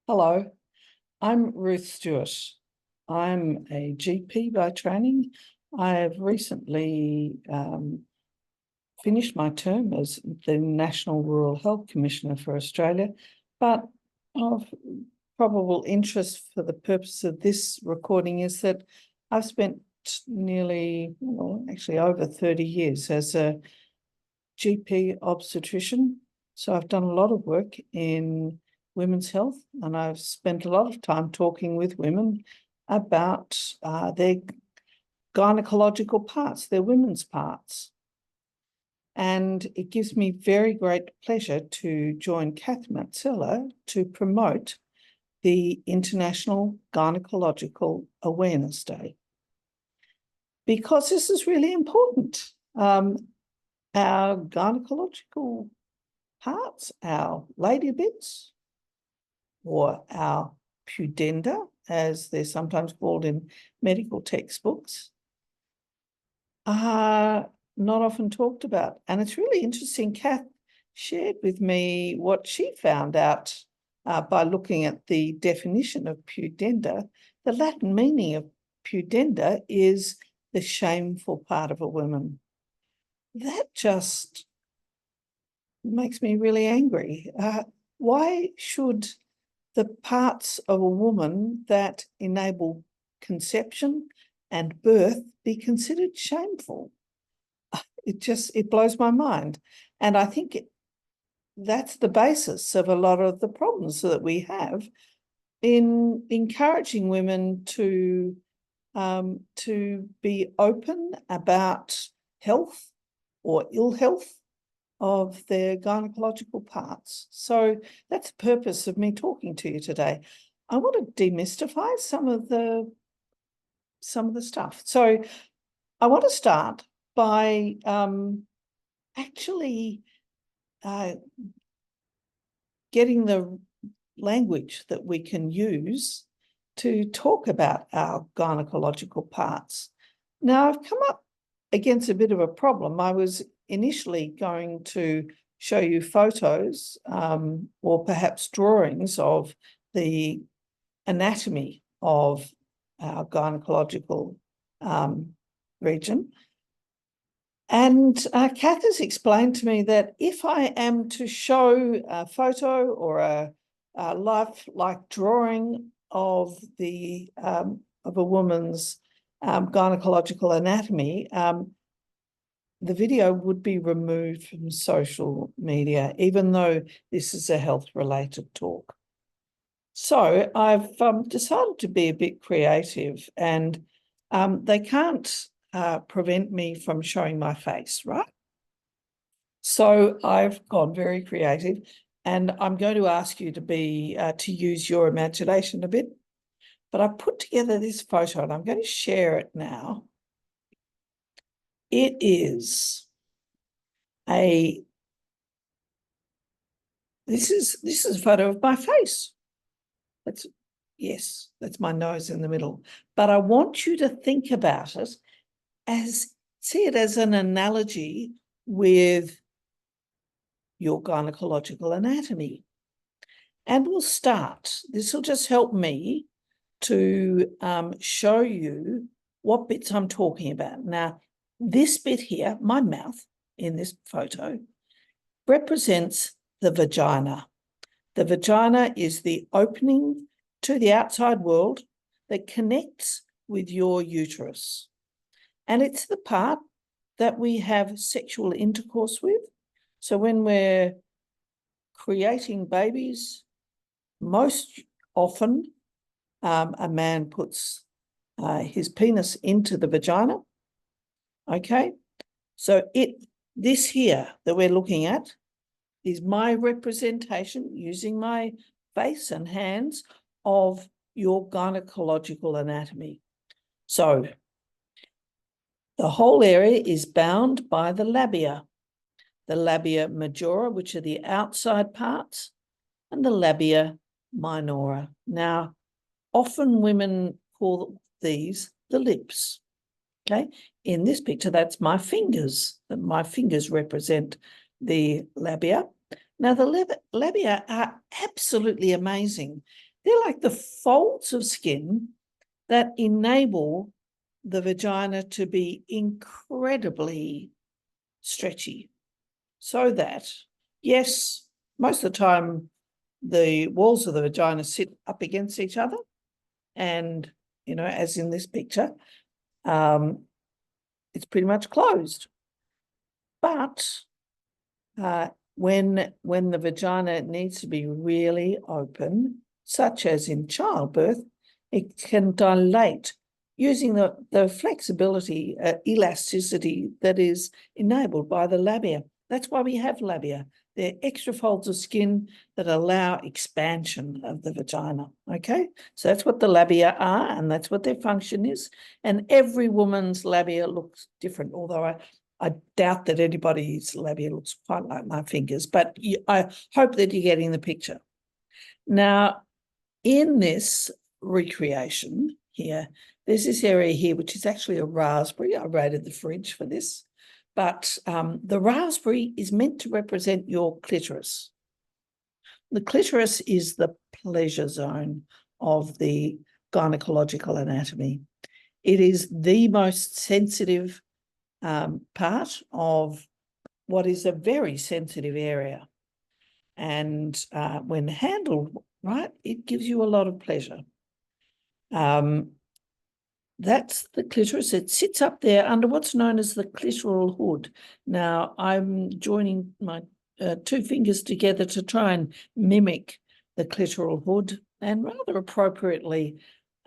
Hello, I'm Ruth Stewart. I'm a GP by training. I have recently finished my term as the National Rural Health Commissioner for Australia, but of probable interest for the purpose of this recording is that I've spent actually over 30 years as a GP obstetrician. So I've done a lot of work in women's health, and I've spent a lot of time talking with women about their gynecological parts, their women's parts. And it gives me very great pleasure to join Kath Matzella to promote the International Gynaecological Awareness Day, because this is really important. Our gynecological parts, our lady bits, or our pudenda, as they're sometimes called in medical textbooks, are not often talked about. And it's really interesting. Kath shared with me what she found out by looking at the definition of pudenda. The Latin meaning of pudenda is the shameful part of a woman. That just makes me really angry. Why should the parts of a woman that enable conception and birth be considered shameful? It blows my mind. And I think that's the basis of a lot of the problems that we have in encouraging women to be open about health or ill health of their gynecological parts. So that's the purpose of me talking to you today. I want to demystify some of the stuff. So I want to start by actually getting the language that we can use to talk about our gynecological parts. Now, I've come up against a bit of a problem. I was initially going to show you photos or perhaps drawings of the anatomy of our gynecological region. And Kath has explained to me that if I am to show a photo or a lifelike drawing of a woman's gynecological anatomy, the video would be removed from social media, even though this is a health-related talk. So I've decided to be a bit creative, and they can't prevent me from showing my face, right? So I've gone very creative, and I'm going to ask you to use your imagination a bit. But I put together this photo, and I'm going to share it now. It is this is a photo of my face. That's my nose in the middle. But I want you to think about it see it as an analogy with your gynecological anatomy. And we'll start. This will just help me to show you what bits I'm talking about. Now, this bit here, my mouth in this photo, represents the vagina. The vagina is the opening to the outside world that connects with your uterus. And it's the part that we have sexual intercourse with. So when we're creating babies, most often a man puts his penis into the vagina. Okay, so this here that we're looking at is my representation using my face and hands of your gynecological anatomy. So the whole area is bound by the labia majora, which are the outside parts, and the labia minora. Now, often women call these the lips. Okay, in this picture, that's my fingers. My fingers represent the labia. Now, the labia are absolutely amazing. They're like the folds of skin that enable the vagina to be incredibly stretchy, so that, yes, most of the time the walls of the vagina sit up against each other, and, you know, as in this picture, it's pretty much closed. But when the vagina needs to be really open, such as in childbirth, it can dilate using the flexibility, elasticity that is enabled by the labia. That's why we have labia. They're extra folds of skin that allow expansion of the vagina, okay? So that's what the labia are, and that's what their function is. And every woman's labia looks different, although I doubt that anybody's labia looks quite like my fingers, but I hope that you're getting the picture. Now, in this recreation here, there's this area here, which is actually a raspberry. I raided the fridge for this. But the raspberry is meant to represent your clitoris. The clitoris is the pleasure zone of the gynecological anatomy. It is the most sensitive part of what is a very sensitive area. And when handled right, it gives you a lot of pleasure. That's the clitoris. It sits up there under what's known as the clitoral hood. Now, I'm joining my two fingers together to try and mimic the clitoral hood, and rather appropriately,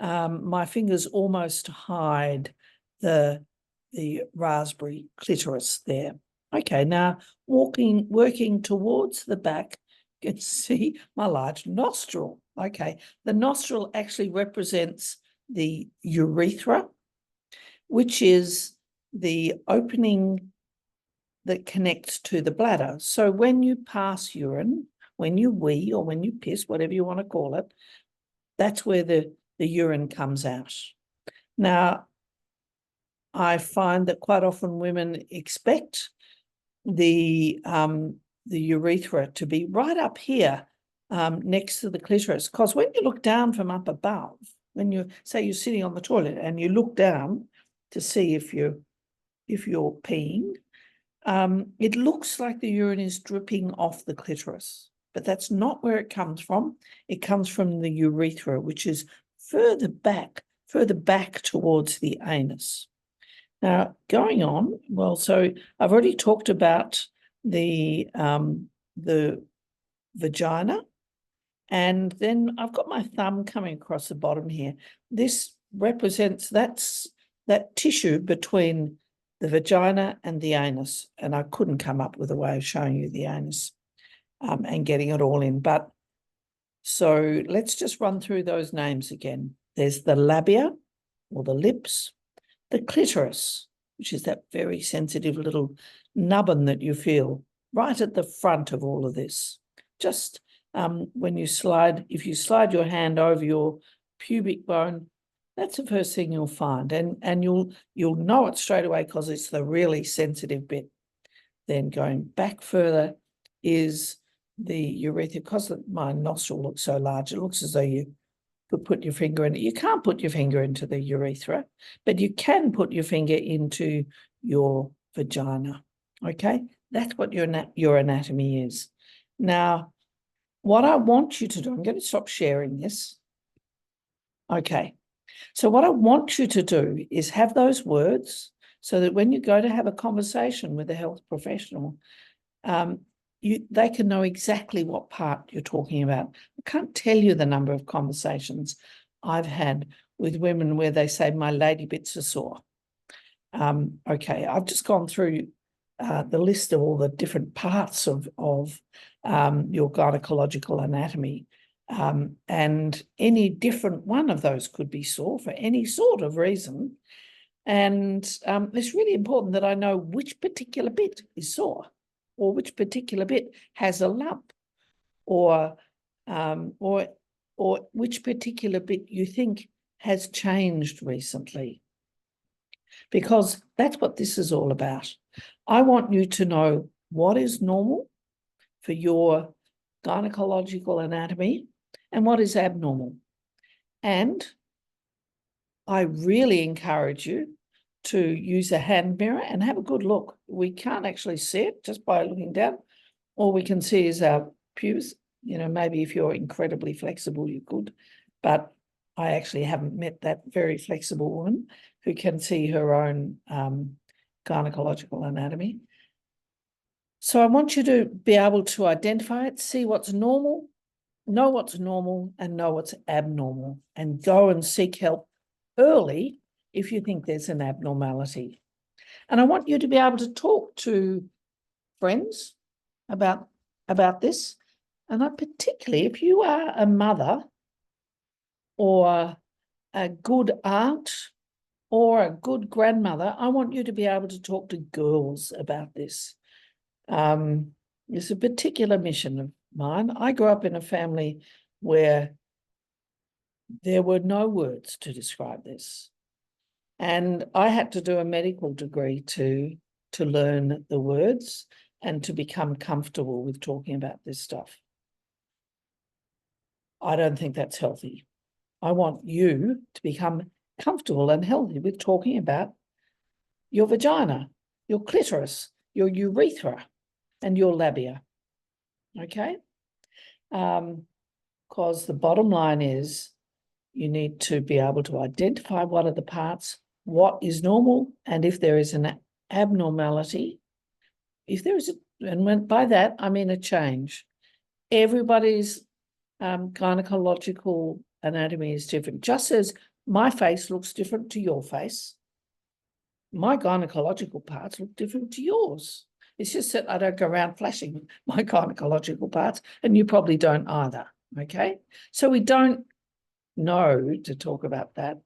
my fingers almost hide the raspberry clitoris there. Okay, now working towards the back, you can see my large nostril. Okay, the nostril actually represents the urethra, which is the opening that connects to the bladder. So when you pass urine, when you wee or when you piss, whatever you want to call it, that's where the urine comes out. Now, I find that quite often women expect the urethra to be right up here next to the clitoris, because when you look down from up above, when you say you're sitting on the toilet and you look down to see if you're peeing, it looks like the urine is dripping off the clitoris, but that's not where it comes from. It comes from the urethra, which is further back towards the anus. Now, going on, well, so I've already talked about the vagina. And then I've got my thumb coming across the bottom here. This represents that tissue between the vagina and the anus. And I couldn't come up with a way of showing you the anus and getting it all in. But so let's just run through those names again. There's the labia, or the lips, the clitoris, which is that very sensitive little nubbin that you feel right at the front of all of this. Just when you if you slide your hand over your pubic bone, that's the first thing you'll find, and you'll know it straight away because it's the really sensitive bit. Then going back further is the urethra. Because my nostril looks so large, it looks as though you could put your finger in it. You can't put your finger into the urethra, but you can put your finger into your vagina. Okay, that's what your anatomy is. Now, what I want you to do, I'm going to stop sharing this. Okay, so what I want you to do is have those words so that when you go to have a conversation with a health professional, they can know exactly what part you're talking about. I can't tell you the number of conversations I've had with women where they say, my lady bits are sore. Okay, I've just gone through the list of all the different parts of your gynecological anatomy. And any different one of those could be sore for any sort of reason. And it's really important that I know which particular bit is sore, or which particular bit has a lump, or which particular bit you think has changed recently. Because that's what this is all about. I want you to know what is normal for your gynecological anatomy and what is abnormal. And I really encourage you to use a hand mirror and have a good look. We can't actually see it just by looking down. All we can see is our pubes. You know, maybe if you're incredibly flexible, you could, but I actually haven't met that very flexible woman who can see her own gynecological anatomy. So I want you to be able to identify it, see what's normal, know what's normal, and know what's abnormal, and go and seek help early if you think there's an abnormality. And I want you to be able to talk to friends about this. And particularly if you are a mother or a good aunt or a good grandmother, I want you to be able to talk to girls about this. It's a particular mission of mine. I grew up in a family where there were no words to describe this. And I had to do a medical degree to learn the words and to become comfortable with talking about this stuff. I don't think that's healthy. I want you to become comfortable and healthy with talking about your vagina, your clitoris, your urethra, and your labia. Okay? Because the bottom line is you need to be able to identify what are the parts, what is normal, and if there is an abnormality, if there is and by that I mean a change. Everybody's gynecological anatomy is different. Just as my face looks different to your face, my gynecological parts look different to yours. It's just that I don't go around flashing my gynecological parts, and you probably don't either, okay? So we don't know to talk about that.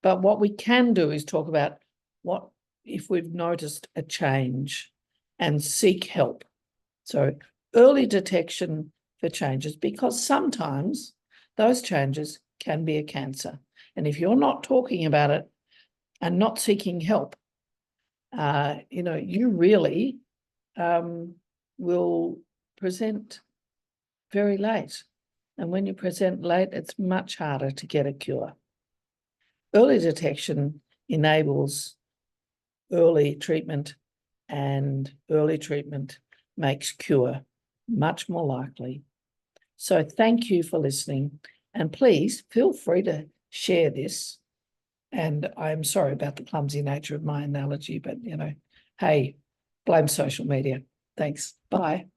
But what we can do is talk about what if we've noticed a change and seek help. So early detection for changes, because sometimes those changes can be a cancer. And if you're not talking about it and not seeking help, you really will present very late. And when you present late, it's much harder to get a cure. Early detection enables early treatment, and early treatment makes cure much more likely. So thank you for listening, and please feel free to share this. And I'm sorry about the clumsy nature of my analogy, but, hey, blame social media. Thanks. Bye.